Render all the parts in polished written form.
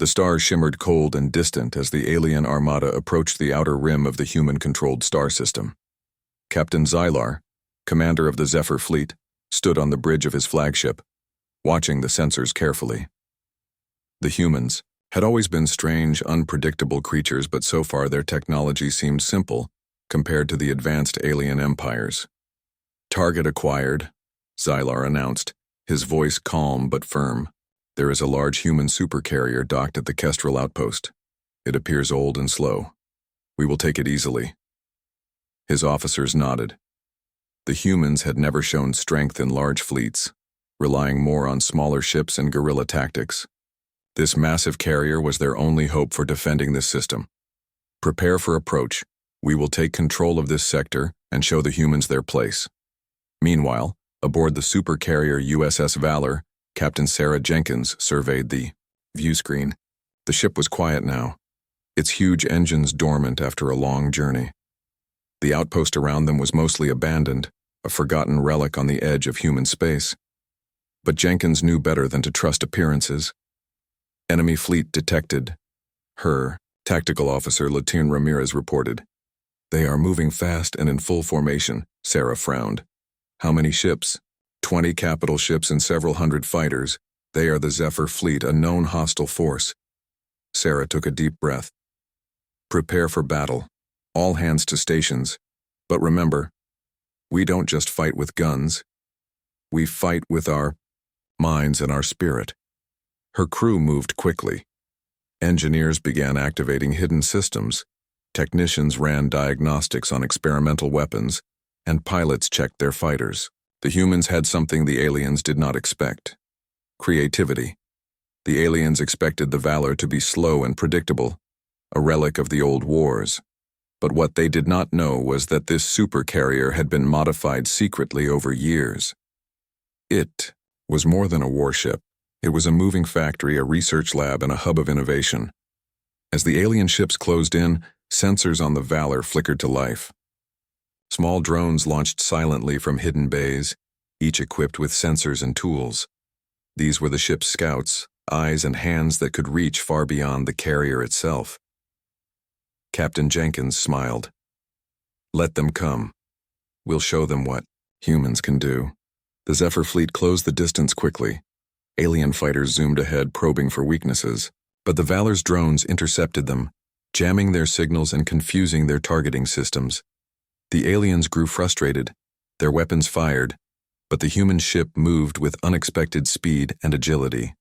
The stars shimmered cold and distant as the alien armada approached the outer rim of the human-controlled star system. Captain Xylar, commander of the Zephyr fleet, stood on the bridge of his flagship, watching the sensors carefully. The humans had always been strange, unpredictable creatures, but so far their technology seemed simple compared to the advanced alien empires. "Target acquired," Xylar announced, his voice calm but firm. "There is a large human supercarrier docked at the Kestrel outpost. It appears old and slow. We will take it easily." His officers nodded. The humans had never shown strength in large fleets, relying more on smaller ships and guerrilla tactics. This massive carrier was their only hope for defending this system. "Prepare for approach. We will take control of this sector and show the humans their place." Meanwhile, aboard the supercarrier USS Valor, Captain Sarah Jenkins surveyed the view screen. The ship was quiet now, its huge engines dormant after a long journey. The outpost around them was mostly abandoned, a forgotten relic on the edge of human space. But Jenkins knew better than to trust appearances. "Enemy fleet detected." Her tactical officer Latin Ramirez reported. "They are moving fast and in full formation," Sarah frowned. "How many ships?" 20 capital ships and several hundred fighters. They are the Zephyr fleet, a known hostile force." Sarah took a deep breath. "Prepare for battle. All hands to stations. But remember, we don't just fight with guns. We fight with our minds and our spirit." Her crew moved quickly. Engineers began activating hidden systems. Technicians ran diagnostics on experimental weapons, and pilots checked their fighters. The humans had something the aliens did not expect: creativity. The aliens expected the Valor to be slow and predictable, a relic of the old wars. But what they did not know was that this supercarrier had been modified secretly over years. It was more than a warship. It was a moving factory, a research lab, and a hub of innovation. As the alien ships closed in, sensors on the Valor flickered to life. Small drones launched silently from hidden bays, each equipped with sensors and tools. These were the ship's scouts, eyes and hands that could reach far beyond the carrier itself. Captain Jenkins smiled. "Let them come. We'll show them what humans can do." The Zephyr fleet closed the distance quickly. Alien fighters zoomed ahead, probing for weaknesses, but the Valor's drones intercepted them, jamming their signals and confusing their targeting systems. The aliens grew frustrated, their weapons fired, but the human ship moved with unexpected speed and agility.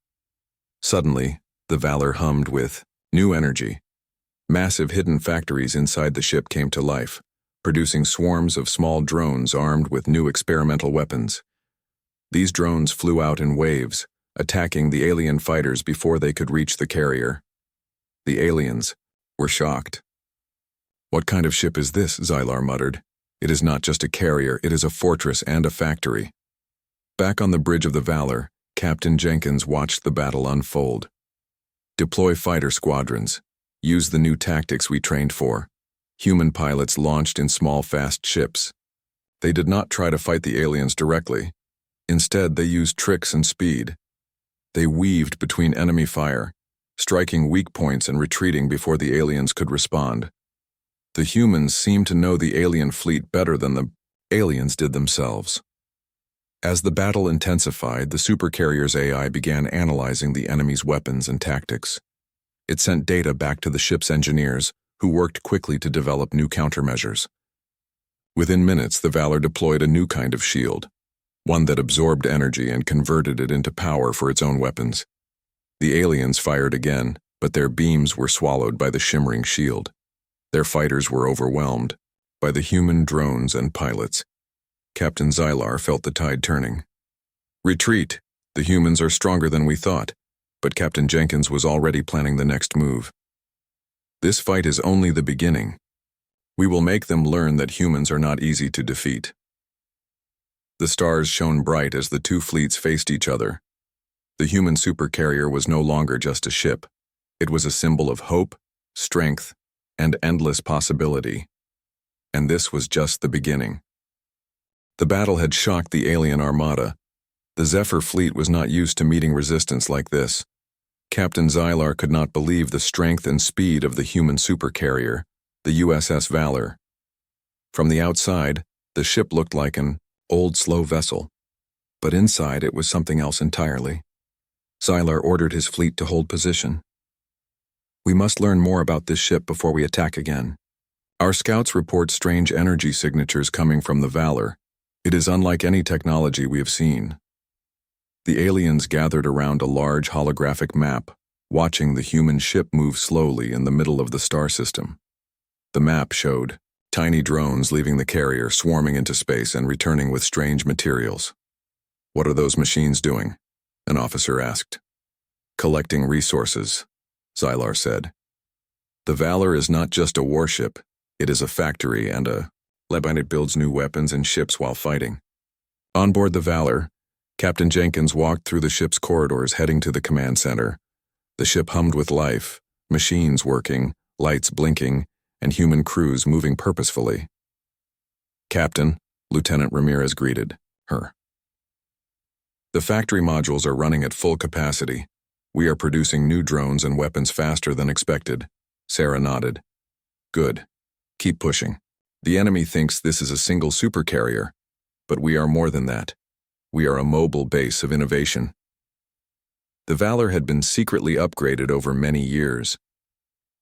Suddenly, the Valor hummed with new energy. Massive hidden factories inside the ship came to life, producing swarms of small drones armed with new experimental weapons. These drones flew out in waves, attacking the alien fighters before they could reach the carrier. The aliens were shocked. "What kind of ship is this?" Xylar muttered. "It is not just a carrier, it is a fortress and a factory." Back on the bridge of the Valor, Captain Jenkins watched the battle unfold. "Deploy fighter squadrons. Use the new tactics we trained for." Human pilots launched in small, fast ships. They did not try to fight the aliens directly. Instead, they used tricks and speed. They weaved between enemy fire, striking weak points and retreating before the aliens could respond. The humans seemed to know the alien fleet better than the aliens did themselves. As the battle intensified, the supercarrier's AI began analyzing the enemy's weapons and tactics. It sent data back to the ship's engineers, who worked quickly to develop new countermeasures. Within minutes, the Valor deployed a new kind of shield, one that absorbed energy and converted it into power for its own weapons. The aliens fired again, but their beams were swallowed by the shimmering shield. Their fighters were overwhelmed by the human drones and pilots. Captain Xylar felt the tide turning. "Retreat! The humans are stronger than we thought," but Captain Jenkins was already planning the next move. "This fight is only the beginning. We will make them learn that humans are not easy to defeat." The stars shone bright as the two fleets faced each other. The human supercarrier was no longer just a ship. It was a symbol of hope, strength, and endless possibility. And this was just the beginning. The battle had shocked the alien armada. The Zephyr fleet was not used to meeting resistance like this. Captain Zylar could not believe the strength and speed of the human supercarrier, the USS Valor. From the outside, the ship looked like an old, slow vessel, but inside it was something else entirely. Zylar ordered his fleet to hold position. "We must learn more about this ship before we attack again. Our scouts report strange energy signatures coming from the Valor. It is unlike any technology we have seen." The aliens gathered around a large holographic map, watching the human ship move slowly in the middle of the star system. The map showed tiny drones leaving the carrier, swarming into space and returning with strange materials. "What are those machines doing?" an officer asked. "Collecting resources," Zylar said. "The Valor is not just a warship, it is a factory and a lab, and it builds new weapons and ships while fighting." On board the Valor, Captain Jenkins walked through the ship's corridors heading to the command center. The ship hummed with life, machines working, lights blinking, and human crews moving purposefully. "Captain," Lieutenant Ramirez greeted her. "The factory modules are running at full capacity. We are producing new drones and weapons faster than expected." Sarah nodded. "Good. Keep pushing. The enemy thinks this is a single supercarrier, but we are more than that. We are a mobile base of innovation." The Valor had been secretly upgraded over many years.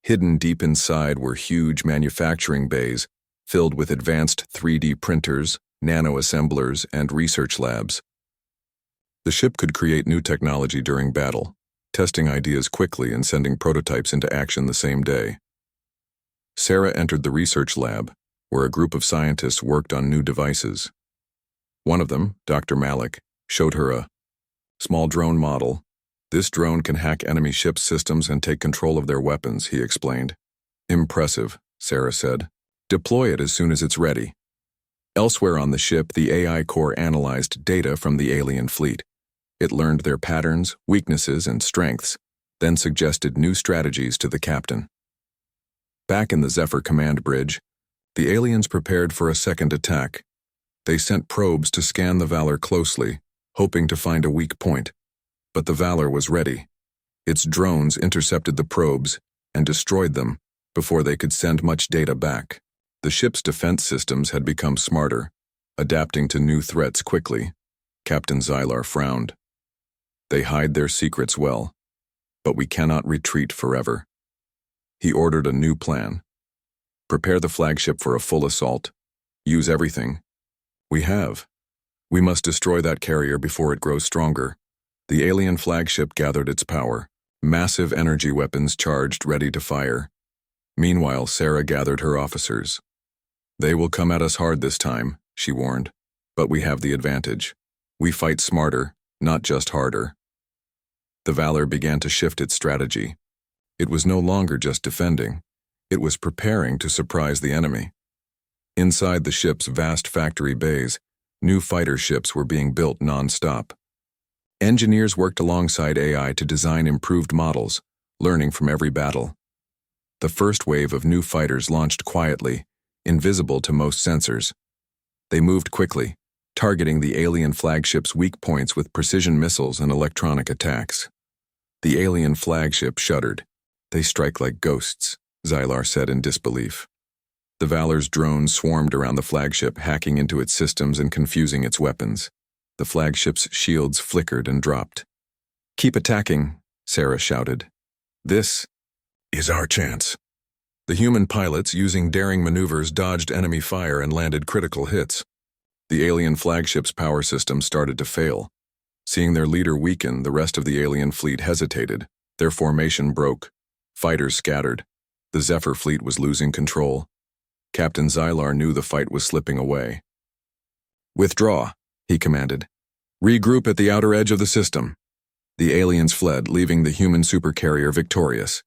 Hidden deep inside were huge manufacturing bays filled with advanced 3D printers, nano-assemblers, and research labs. The ship could create new technology during battle, testing ideas quickly and sending prototypes into action the same day. Sarah entered the research lab, where a group of scientists worked on new devices. One of them, Dr. Malik, showed her a small drone model. "This drone can hack enemy ship systems and take control of their weapons," he explained. "Impressive," Sarah said. "Deploy it as soon as it's ready." Elsewhere on the ship, the AI core analyzed data from the alien fleet. It learned their patterns, weaknesses, and strengths, then suggested new strategies to the captain. Back in the Zephyr command bridge, the aliens prepared for a second attack. They sent probes to scan the Valor closely, hoping to find a weak point. But the Valor was ready. Its drones intercepted the probes and destroyed them before they could send much data back. The ship's defense systems had become smarter, adapting to new threats quickly. Captain Zylar frowned. "They hide their secrets well, but we cannot retreat forever." He ordered a new plan. "Prepare the flagship for a full assault. Use everything we have. We must destroy that carrier before it grows stronger." The alien flagship gathered its power, massive energy weapons charged, ready to fire. Meanwhile, Sarah gathered her officers. "They will come at us hard this time," she warned, "but we have the advantage. We fight smarter, not just harder." The Valor began to shift its strategy. It was no longer just defending. It was preparing to surprise the enemy. Inside the ship's vast factory bays, new fighter ships were being built non-stop. Engineers worked alongside AI to design improved models, learning from every battle. The first wave of new fighters launched quietly, invisible to most sensors. They moved quickly, targeting the alien flagship's weak points with precision missiles and electronic attacks. The alien flagship shuddered. "They strike like ghosts," Zylar said in disbelief. The Valor's drones swarmed around the flagship, hacking into its systems and confusing its weapons. The flagship's shields flickered and dropped. "Keep attacking," Sarah shouted. "This is our chance." The human pilots, using daring maneuvers, dodged enemy fire and landed critical hits. The alien flagship's power system started to fail. Seeing their leader weaken, the rest of the alien fleet hesitated. Their formation broke. Fighters scattered. The Zephyr fleet was losing control. Captain Zylar knew the fight was slipping away. "Withdraw," he commanded. "Regroup at the outer edge of the system." The aliens fled, leaving the human supercarrier victorious.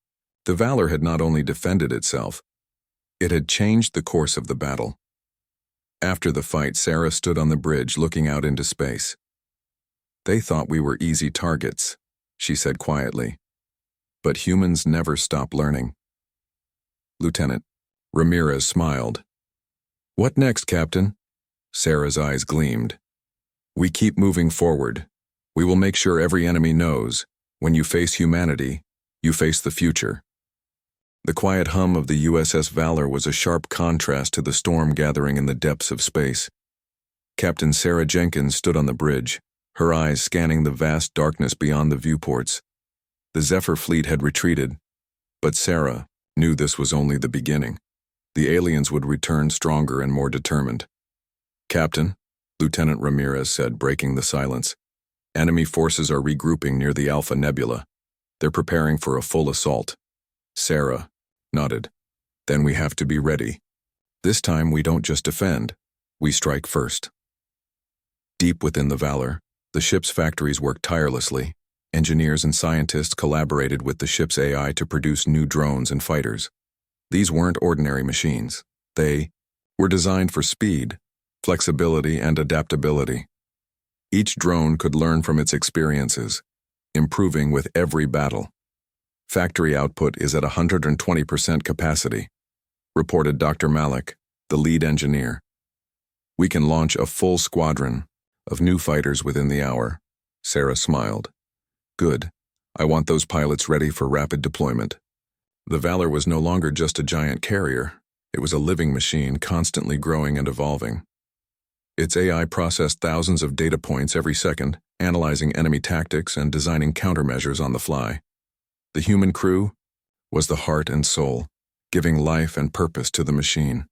The Valor had not only defended itself, it had changed the course of the battle. After the fight, Sarah stood on the bridge looking out into space. "They thought we were easy targets," she said quietly. "But humans never stop learning." Lieutenant Ramirez smiled. "What next, Captain?" Sarah's eyes gleamed. "We keep moving forward. We will make sure every enemy knows When you face humanity, you face the future. The quiet hum of the USS Valor was a sharp contrast to the storm gathering in the depths of space. Captain Sarah Jenkins stood on the bridge, her eyes scanning the vast darkness beyond the viewports. The Zephyr fleet had retreated, but Sarah knew this was only the beginning. The aliens would return stronger and more determined. "Captain," Lieutenant Ramirez said, breaking the silence, "enemy forces are regrouping near the Alpha Nebula. They're preparing for a full assault." Sarah nodded. "Then we have to be ready. This time we don't just defend, we strike first." Deep within the Valor, the ship's factories worked tirelessly. Engineers and scientists collaborated with the ship's AI to produce new drones and fighters. These weren't ordinary machines. They were designed for speed, flexibility, and adaptability. Each drone could learn from its experiences, improving with every battle. "Factory output is at 120% capacity," reported Dr. Malik, the lead engineer. "We can launch a full squadron of new fighters within the hour." Sarah smiled. "Good. I want those pilots ready for rapid deployment." The Valor was no longer just a giant carrier. It was a living machine, constantly growing and evolving. Its AI processed thousands of data points every second, analyzing enemy tactics and designing countermeasures on the fly. The human crew was the heart and soul, giving life and purpose to the machine.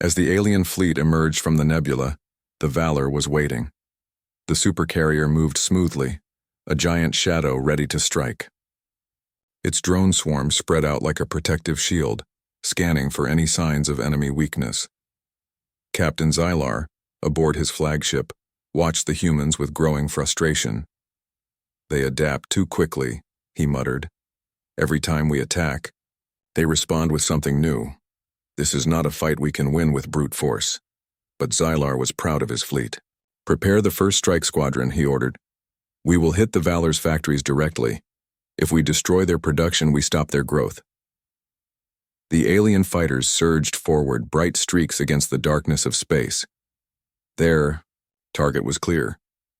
As the alien fleet emerged from the nebula, the Valor was waiting. The Supercarrier moved smoothly, a giant shadow ready to strike. Its drone swarm spread out like a protective shield, scanning for any signs of enemy weakness. Captain Zylar, aboard his flagship, watched the humans with growing frustration. "They adapt too quickly," he muttered. "Every time we attack, they respond with something new. This is not a fight we can win with brute force." But Zylar was proud of his fleet. "Prepare the first strike squadron," he ordered. "We will hit the Valor's factories directly. If we destroy their production, we stop their growth." The alien fighters surged forward, bright streaks against the darkness of space. Their target was clear,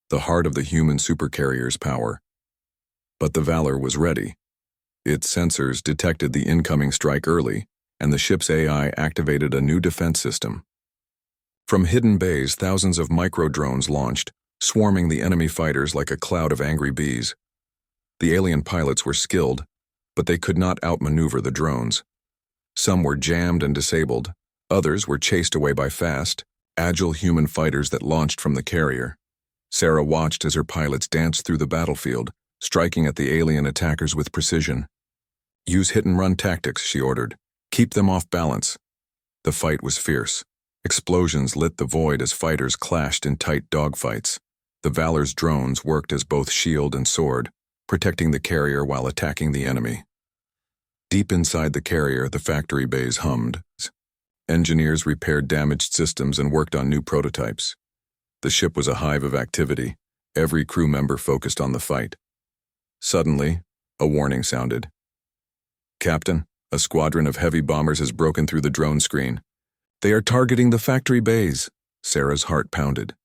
the heart of the human supercarrier's power. But the Valor was ready. Its sensors detected the incoming strike early, and the ship's AI activated a new defense system. From hidden bays, thousands of micro-drones launched, swarming the enemy fighters like a cloud of angry bees. The alien pilots were skilled, but they could not outmaneuver the drones. Some were jammed and disabled, others were chased away by fast, agile human fighters that launched from the carrier. Sarah watched as her pilots danced through the battlefield, striking at the alien attackers with precision. "Use hit-and-run tactics," she ordered. "Keep them off balance." The fight was fierce. Explosions lit the void as fighters clashed in tight dogfights. The Valor's drones worked as both shield and sword, protecting the carrier while attacking the enemy. Deep inside the carrier, the factory bays hummed. Engineers repaired damaged systems and worked on new prototypes. The ship was a hive of activity, every crew member focused on the fight. Suddenly, a warning sounded. "Captain, a squadron of heavy bombers has broken through the drone screen. They are targeting the factory bays." Sarah's heart pounded.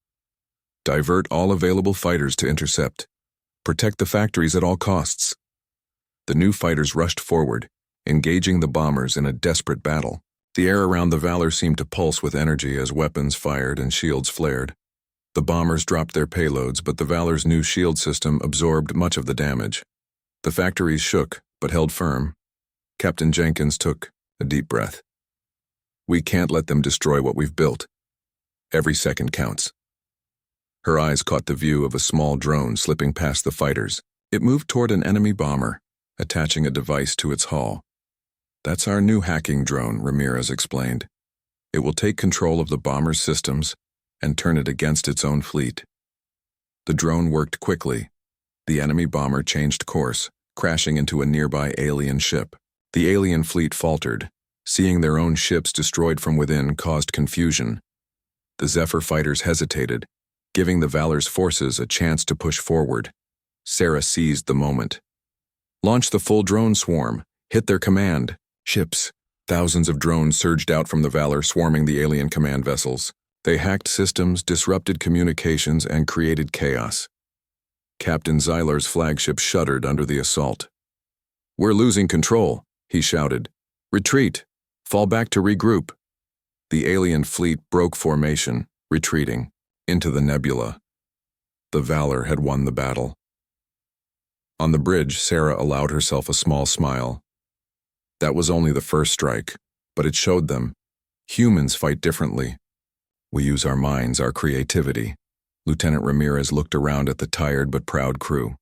"Divert all available fighters to intercept. Protect the factories at all costs." The new fighters rushed forward, engaging the bombers in a desperate battle. The air around the Valor seemed to pulse with energy as weapons fired and shields flared. The bombers dropped their payloads, but the Valor's new shield system absorbed much of the damage. The factories shook, but held firm. Captain Jenkins took a deep breath. "We can't let them destroy what we've built. Every second counts." Her eyes caught the view of a small drone slipping past the fighters. It moved toward an enemy bomber, attaching a device to its hull. "That's our new hacking drone," Ramirez explained. "It will take control of the bomber's systems and turn it against its own fleet." The drone worked quickly. The enemy bomber changed course, crashing into a nearby alien ship. The alien fleet faltered. Seeing their own ships destroyed from within caused confusion. The Zephyr fighters hesitated, giving the Valor's forces a chance to push forward. Sarah seized the moment. "Launch the full drone swarm. Hit their command ships." Thousands of drones surged out from the Valor, swarming the alien command vessels. They hacked systems, disrupted communications, and created chaos. Captain Zylar's flagship shuddered under the assault. "We're losing control," he shouted. "Retreat! Fall back to regroup." The alien fleet broke formation, retreating into the nebula. The Valor had won the battle. On the bridge, Sarah allowed herself a small smile. That was only the first strike, but it showed them. Humans fight differently. We use our minds, our creativity. Lieutenant Ramirez looked around at the tired but proud crew.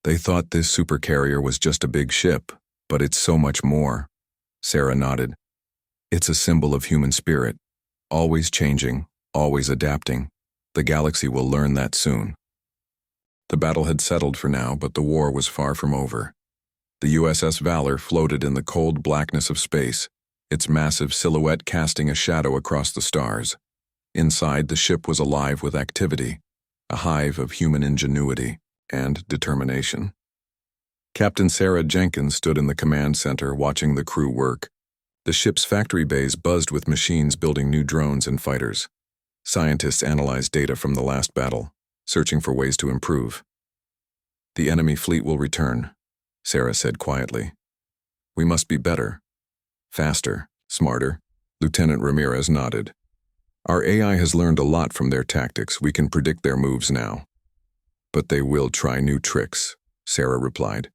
They thought this supercarrier was just a big ship, but it's so much more. Sarah nodded. It's a symbol of human spirit, always changing, always adapting. The galaxy will learn that soon. The battle had settled for now, but the war was far from over. The USS Valor floated in the cold blackness of space, its massive silhouette casting a shadow across the stars. Inside, the ship was alive with activity, a hive of human ingenuity and determination. Captain Sarah Jenkins stood in the command center watching the crew work. The ship's factory bays buzzed with machines building new drones and fighters. Scientists analyzed data from the last battle, searching for ways to improve. "The enemy fleet will return," Sarah said quietly. "We must be better. Faster, smarter." Lieutenant Ramirez nodded. "Our AI has learned a lot from their tactics. We can predict their moves now." "But they will try new tricks," Sarah replied.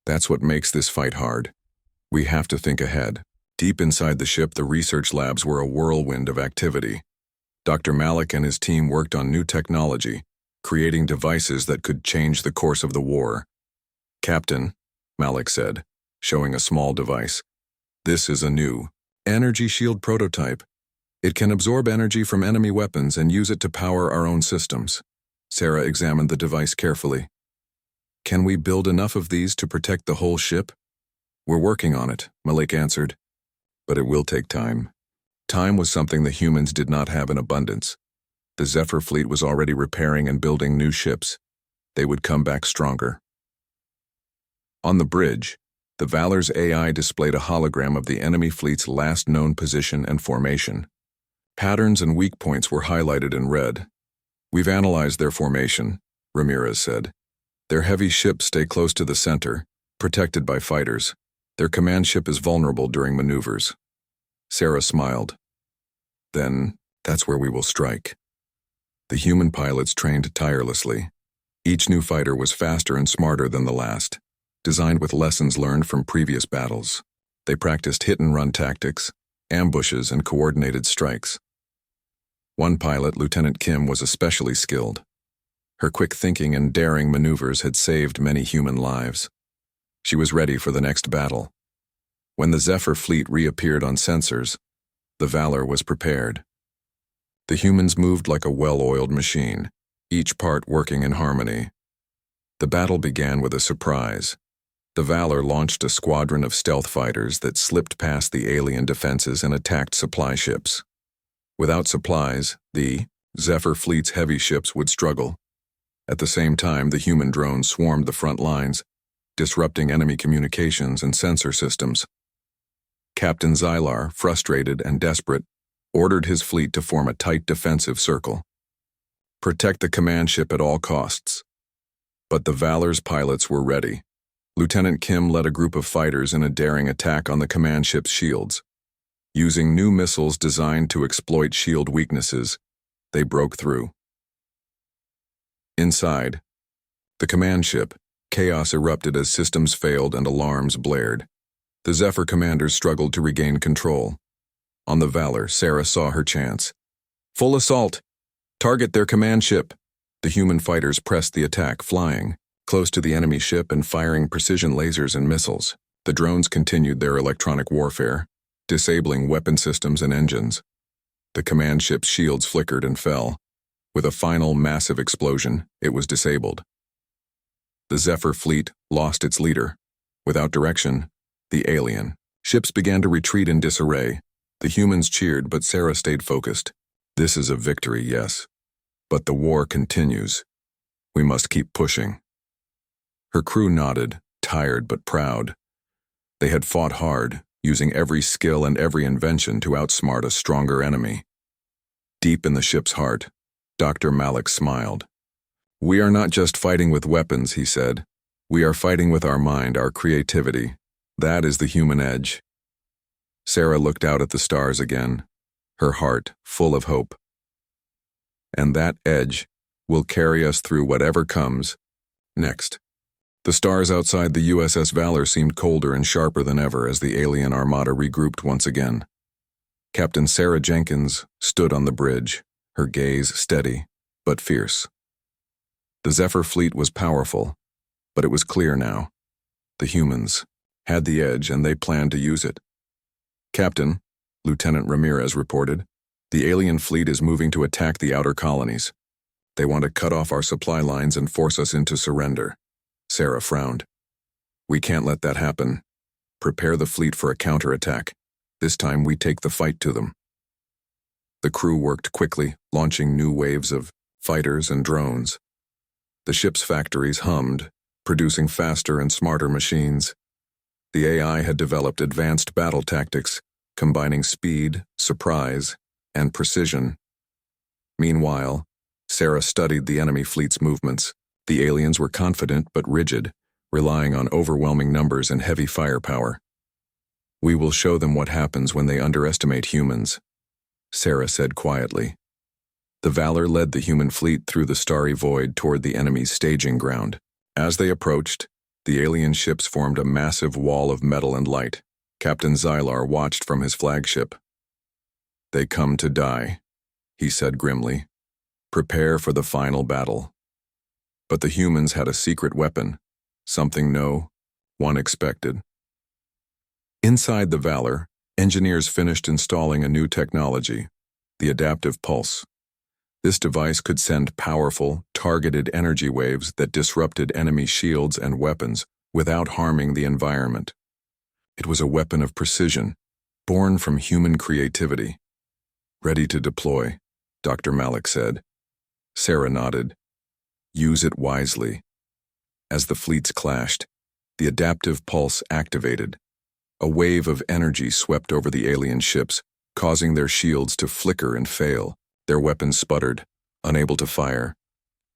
"That's what makes this fight hard. We have to think ahead." Deep inside the ship, the research labs were a whirlwind of activity. Dr. Malik and his team worked on new technology, creating devices that could change the course of the war. "Captain," Malik said, showing a small device, "this is a new energy shield prototype. It can absorb energy from enemy weapons and use it to power our own systems." Sarah examined the device carefully. "Can we build enough of these to protect the whole ship?" "We're working on it," Malik answered. "But it will take time." Time was something the humans did not have in abundance. The Zephyr fleet was already repairing and building new ships. They would come back stronger. On the bridge, the Valor's AI displayed a hologram of the enemy fleet's last known position and formation. Patterns and weak points were highlighted in red. "We've analyzed their formation," Ramirez said. "Their heavy ships stay close to the center, protected by fighters. Their command ship is vulnerable during maneuvers." Sarah smiled. "Then, that's where we will strike." The human pilots trained tirelessly. Each new fighter was faster and smarter than the last, designed with lessons learned from previous battles. They practiced hit-and-run tactics, ambushes, and coordinated strikes. One pilot, Lieutenant Kim, was especially skilled. Her quick thinking and daring maneuvers had saved many human lives. She was ready for the next battle. When the Zephyr fleet reappeared on sensors, the Valor was prepared. The humans moved like a well-oiled machine, each part working in harmony. The battle began with a surprise. The Valor launched a squadron of stealth fighters that slipped past the alien defenses and attacked supply ships. Without supplies, the Zephyr fleet's heavy ships would struggle. At the same time, the human drones swarmed the front lines, disrupting enemy communications and sensor systems. Captain Zylar, frustrated and desperate, ordered his fleet to form a tight defensive circle. Protect the command ship at all costs. But the Valor's pilots were ready. Lieutenant Kim led a group of fighters in a daring attack on the command ship's shields. Using new missiles designed to exploit shield weaknesses, they broke through. Inside the command ship, chaos erupted as systems failed and alarms blared. The Zephyr commanders struggled to regain control. On the Valor, Sarah saw her chance. "Full assault! Target their command ship!" The human fighters pressed the attack, flying close to the enemy ship and firing precision lasers and missiles. The drones continued their electronic warfare, disabling weapon systems and engines. The command ship's shields flickered and fell. With a final massive explosion, it was disabled. The Zephyr fleet lost its leader. Without direction, the alien ships began to retreat in disarray. The humans cheered, but Sarah stayed focused. "This is a victory, yes. But the war continues. We must keep pushing." Her crew nodded, tired but proud. They had fought hard, using every skill and every invention to outsmart a stronger enemy. Deep in the ship's heart, Dr. Malik smiled. "We are not just fighting with weapons," he said. "We are fighting with our mind, our creativity. That is the human edge." Sarah looked out at the stars again, her heart full of hope. "And that edge will carry us through whatever comes next." The stars outside the USS Valor seemed colder and sharper than ever as the alien armada regrouped once again. Captain Sarah Jenkins stood on the bridge, her gaze steady but fierce. The Zephyr fleet was powerful, but it was clear now. The humans had the edge and they planned to use it. "Captain," Lieutenant Ramirez reported, "the alien fleet is moving to attack the outer colonies. They want to cut off our supply lines and force us into surrender." Sarah frowned. "We can't let that happen. Prepare the fleet for a counterattack. This time we take the fight to them." The crew worked quickly, launching new waves of fighters and drones. The ship's factories hummed, producing faster and smarter machines. The AI had developed advanced battle tactics, combining speed, surprise, and precision. Meanwhile, Sarah studied the enemy fleet's movements. The aliens were confident but rigid, relying on overwhelming numbers and heavy firepower. "We will show them what happens when they underestimate humans," Sarah said quietly. The Valor led the human fleet through the starry void toward the enemy's staging ground. As they approached, the alien ships formed a massive wall of metal and light. Captain Zylar watched from his flagship. "They come to die," he said grimly. "Prepare for the final battle." But the humans had a secret weapon, something no one expected. Inside the Valor, engineers finished installing a new technology, the adaptive pulse. This device could send powerful, targeted energy waves that disrupted enemy shields and weapons without harming the environment. It was a weapon of precision, born from human creativity. "Ready to deploy," Dr. Malik said. Sarah nodded. "Use it wisely." As the fleets clashed, the adaptive pulse activated. A wave of energy swept over the alien ships, causing their shields to flicker and fail. Their weapons sputtered, unable to fire.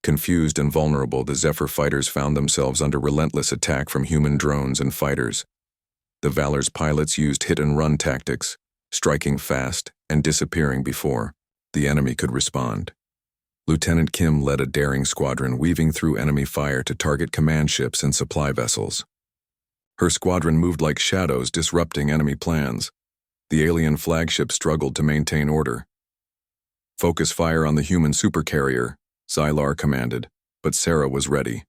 Confused and vulnerable, the Zephyr fighters found themselves under relentless attack from human drones and fighters. The Valor's pilots used hit-and-run tactics, striking fast and disappearing before the enemy could respond. Lieutenant Kim led a daring squadron weaving through enemy fire to target command ships and supply vessels. Her squadron moved like shadows, disrupting enemy plans. The alien flagship struggled to maintain order. "Focus fire on the human supercarrier," Zylar commanded, but Sarah was ready.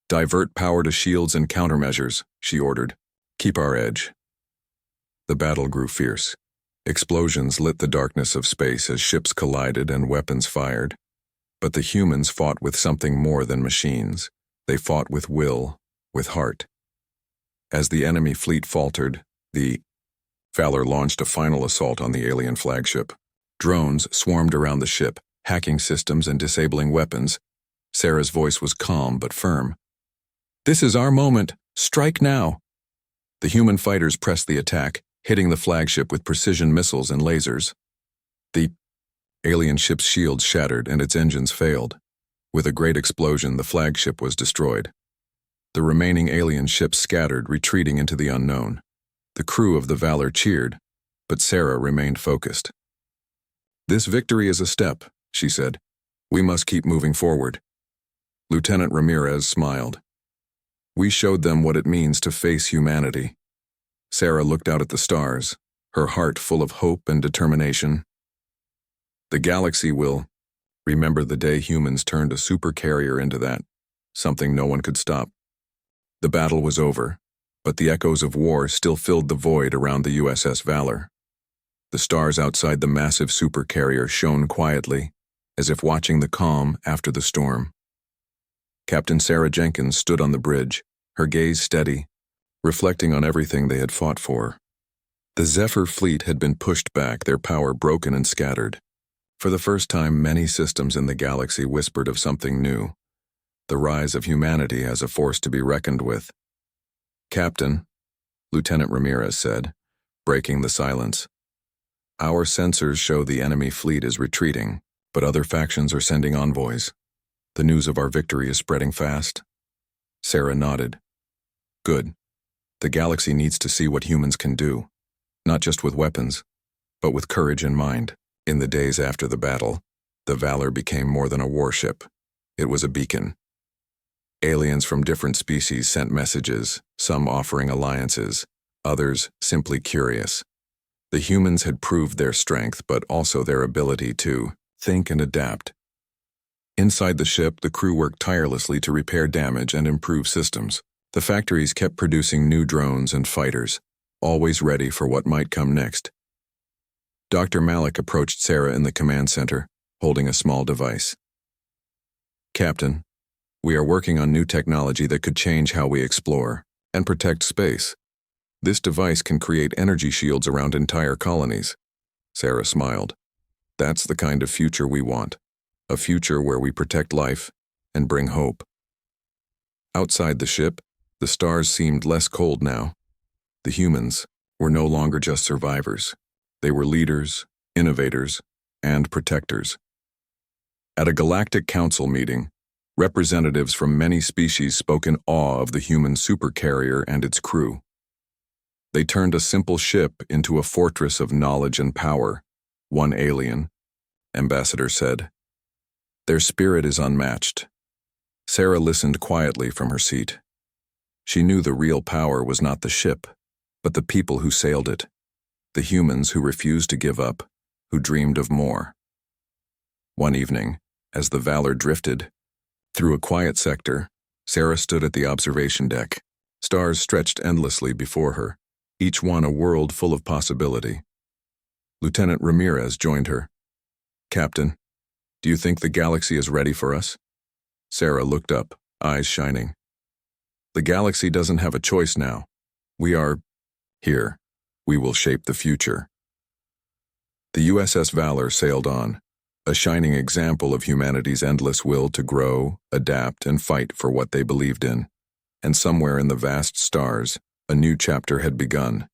"Divert power to shields and countermeasures," she ordered. "Keep our edge." The battle grew fierce. Explosions lit the darkness of space as ships collided and weapons fired. But the humans fought with something more than machines. They fought with will, with heart. As the enemy fleet faltered, the Valor launched a final assault on the alien flagship. Drones swarmed around the ship, hacking systems and disabling weapons. Sarah's voice was calm but firm. "This is our moment. Strike now." The human fighters pressed the attack, hitting the flagship with precision missiles and lasers. The alien ship's shields shattered and its engines failed. With a great explosion, the flagship was destroyed. The remaining alien ships scattered, retreating into the unknown. The crew of the Valor cheered, but Sarah remained focused. "This victory is a step," she said. "We must keep moving forward." Lieutenant Ramirez smiled. "We showed them what it means to face humanity." Sarah looked out at the stars, her heart full of hope and determination. "The galaxy will remember the day humans turned a supercarrier into that, something no one could stop." The battle was over, but the echoes of war still filled the void around the USS Valor. The stars outside the massive supercarrier shone quietly, as if watching the calm after the storm. Captain Sarah Jenkins stood on the bridge, her gaze steady, reflecting on everything they had fought for. The Zephyr fleet had been pushed back, their power broken and scattered. For the first time, many systems in the galaxy whispered of something new, the rise of humanity as a force to be reckoned with. "Captain," Lieutenant Ramirez said, breaking the silence, "our sensors show the enemy fleet is retreating, but other factions are sending envoys. The news of our victory is spreading fast. Sarah nodded. Good. The galaxy needs to see what humans can do, not just with weapons, but with courage in mind. In the days after the battle, the Valor became more than a warship. It was a beacon. Aliens from different species sent messages, some offering alliances, others simply curious. The humans had proved their strength, but also their ability to think and adapt. Inside the ship, the crew worked tirelessly to repair damage and improve systems. The factories kept producing new drones and fighters, always ready for what might come next. Dr. Malik approached Sarah in the command center, holding a small device. Captain, we are working on new technology that could change how we explore and protect space. This device can create energy shields around entire colonies. Sarah smiled. That's the kind of future we want. A future where we protect life and bring hope. Outside the ship, the stars seemed less cold now. The humans were no longer just survivors. They were leaders, innovators, and protectors. At a Galactic Council meeting, representatives from many species spoke in awe of the human Supercarrier and its crew. They turned a simple ship into a fortress of knowledge and power. One alien, ambassador, said, "Their spirit is unmatched." Sarah listened quietly from her seat. She knew the real power was not the ship, but the people who sailed it, the humans who refused to give up, who dreamed of more. One evening, as the Valor drifted through a quiet sector, Sarah stood at the observation deck. Stars stretched endlessly before her, each one a world full of possibility. Lieutenant Ramirez joined her. "Captain, do you think the galaxy is ready for us?" Sarah looked up, eyes shining. "The galaxy doesn't have a choice now. We are here. We will shape the future." The USS Valor sailed on, a shining example of humanity's endless will to grow, adapt, and fight for what they believed in. And somewhere in the vast stars, a new chapter had begun.